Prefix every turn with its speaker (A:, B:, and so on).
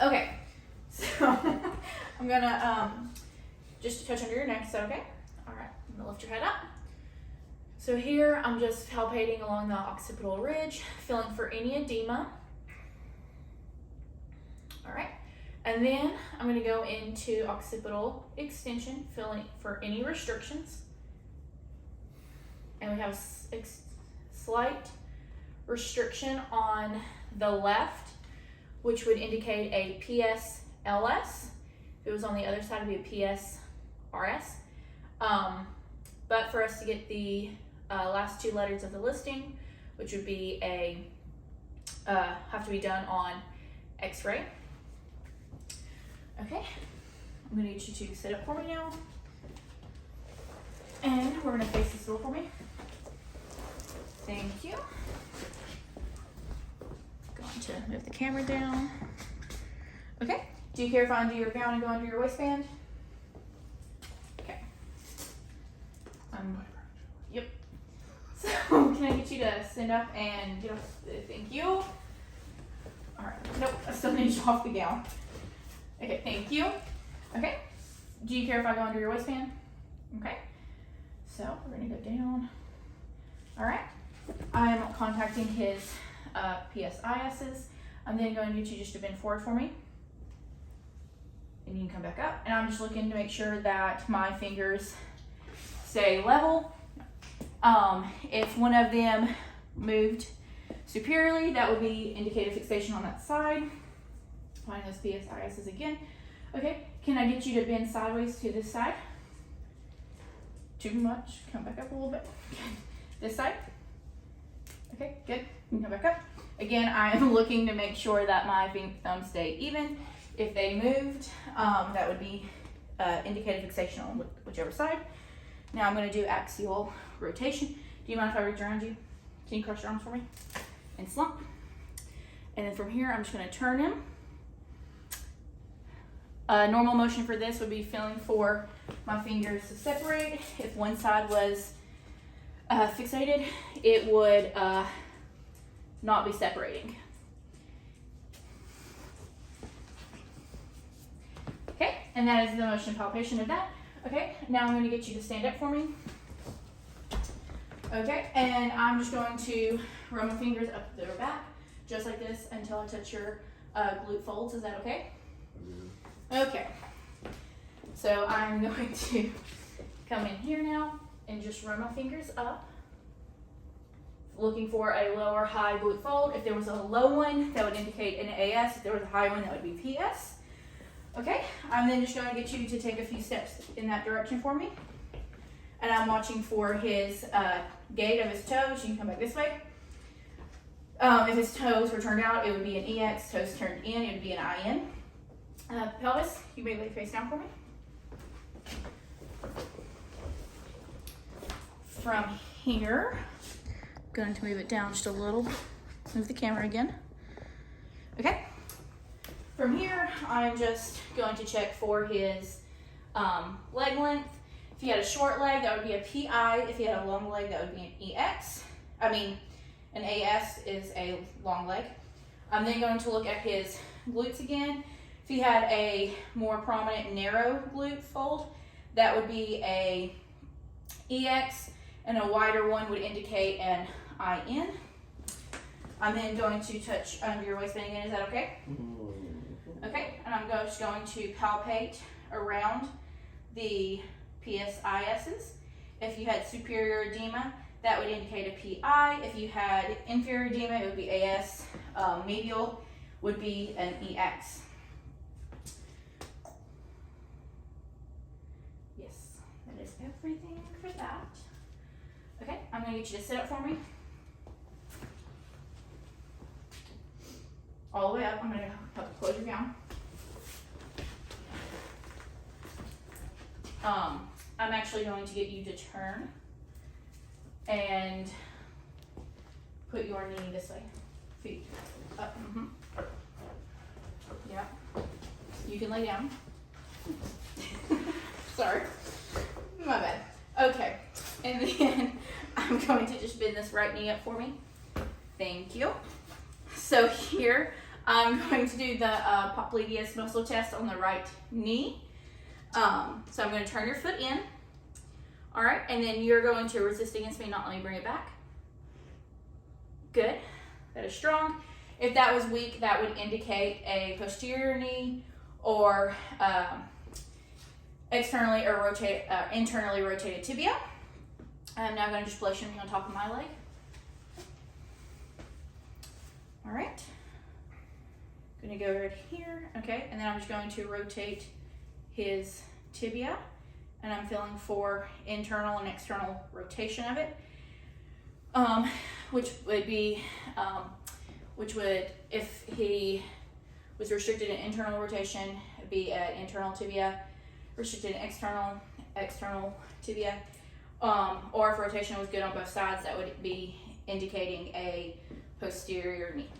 A: Okay, so I'm gonna just touch under your neck. Is that okay? All right. I'm gonna lift your head up. So here I'm just palpating along the occipital ridge, feeling for any edema. All right. And then I'm going to go into occipital extension, feeling for any restrictions. And we have a slight restriction on the left, which would indicate a PSLS. If it was on the other side, it would be a PSRS. But for us to get the last two letters of the listing, which would be have to be done on X-ray. Okay, I'm gonna get you to sit up for me now. And we're gonna face this door for me. Thank you. Going to move the camera down. Okay, do you care if I undo your gown and go under your waistband? Okay. Yep. So can I get you to stand up and get off? Thank you. All right, nope, I still need you off the gown. Okay, thank you. Okay, do you care if I go under your waistband? Okay, so we're gonna go down. All right, I'm contacting his PSISs. I'm then going to get you just to bend forward for me. And you can come back up. And I'm just looking to make sure that my fingers stay level. If one of them moved superiorly, that would be indicated fixation on that side. Find those PSISs again. Okay, can I get you to bend sideways to this side? Too much, come back up a little bit. This side. Okay, good, you can come back up. Again, I'm looking to make sure that my thumbs stay even. If they moved, that would be indicated fixation on whichever side. Now I'm gonna do axial rotation. Do you mind if I reach around you? Can you cross your arms for me? And slump. And then from here, I'm just gonna turn him. Normal motion for this would be feeling for my fingers to separate. If one side was fixated, it would not be separating. Okay, and that is the motion palpation of that. Okay, now I'm going to get you to stand up for me. Okay, and I'm just going to run my fingers up their back, just like this, until I touch your glute folds. Is that okay? Okay, so I'm going to come in here now and just run my fingers up, looking for a lower high glute fold. If there was a low one, that would indicate an AS. If there was a high one, that would be PS. Okay, I'm then just going to get you to take a few steps in that direction for me. And I'm watching for his gait of his toes. You can come back this way. If his toes were turned out, it would be an EX. Toes turned in, it would be an IN. Pelvis, you may lay face down for me. From here, I'm going to move it down just a little. Move the camera again. Okay. From here, I'm just going to check for his leg length. If he had a short leg, that would be a PI. If he had a long leg, that would be an EX. An AS is a long leg. I'm then going to look at his glutes again. If he had a more prominent narrow glute fold, that would be a EX, and a wider one would indicate an IN. I'm then going to touch under your waistband again. Is that okay? Okay, and I'm just going to palpate around the PSISs. If you had superior edema, that would indicate a PI. If you had inferior edema, it would be AS. Medial would be an EX. Yes, that is everything for that. Okay, I'm going to get you to sit up for me. All the way up. I'm going to help you close your gown. I'm actually going to get you to turn and put your knee this way. Feet up. Yeah. You can lay down. Sorry. My bad. Okay. And then I'm going to just bend this right knee up for me. Thank you. So here, I'm going to do the popliteus muscle test on the right knee. So I'm going to turn your foot in. All right, and then you're going to resist against me, not let me bring it back. Good. That is strong. If that was weak, that would indicate a posterior knee or internally rotated tibia. I'm now going to just place your knee on top of my leg. All right. Going to go right here. Okay, and then I'm just going to rotate his tibia, and I'm feeling for internal and external rotation of it, which would, if he was restricted in internal rotation, it'd be an internal tibia, restricted in external tibia, or if rotation was good on both sides, that would be indicating a posterior knee.